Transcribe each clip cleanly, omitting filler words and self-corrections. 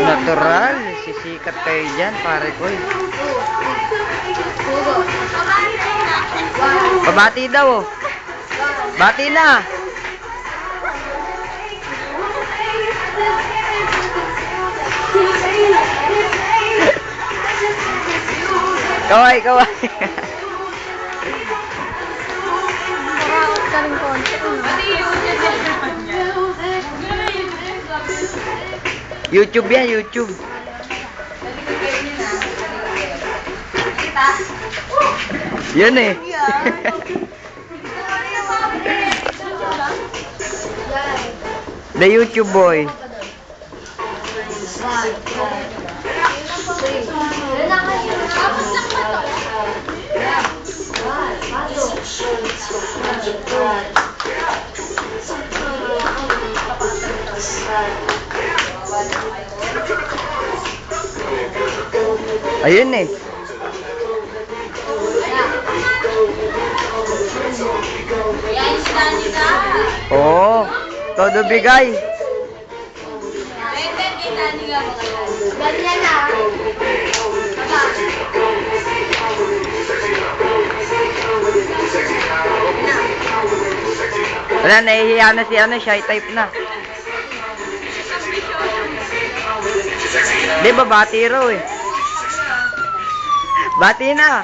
Natural. Sisikat kayo dyan, pare ko. Pabati daw. Bati na. Kaway, kaway. YouTube yan, YouTube. Yan eh. The YouTube boy. Ayun eh. Oh, todo bigay. Wala, nahihiya na si shy type na. Di ba, bati raw eh. Bati na.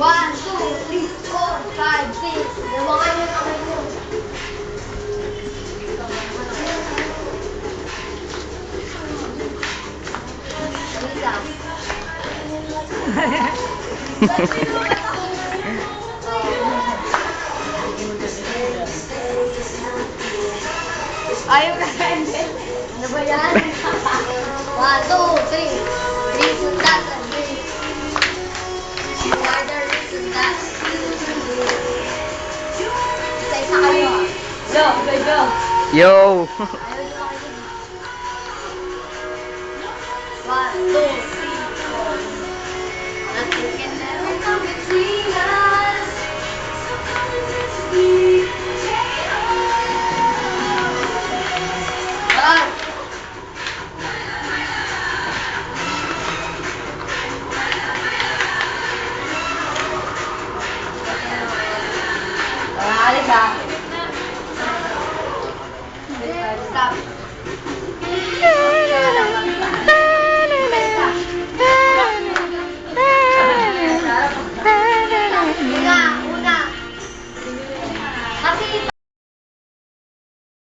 One, 2, 3, 4, 5, 6. Ayaw ka sa hindi. Ano ba yan? 1, 2, 3. Reason that and this. You are the reason that. Isa-isa kayo. Go, go, go. Yo. 1, 2, 3, 4. Nothing can ever come between us. So come and dance with me. Alis ah. Stop.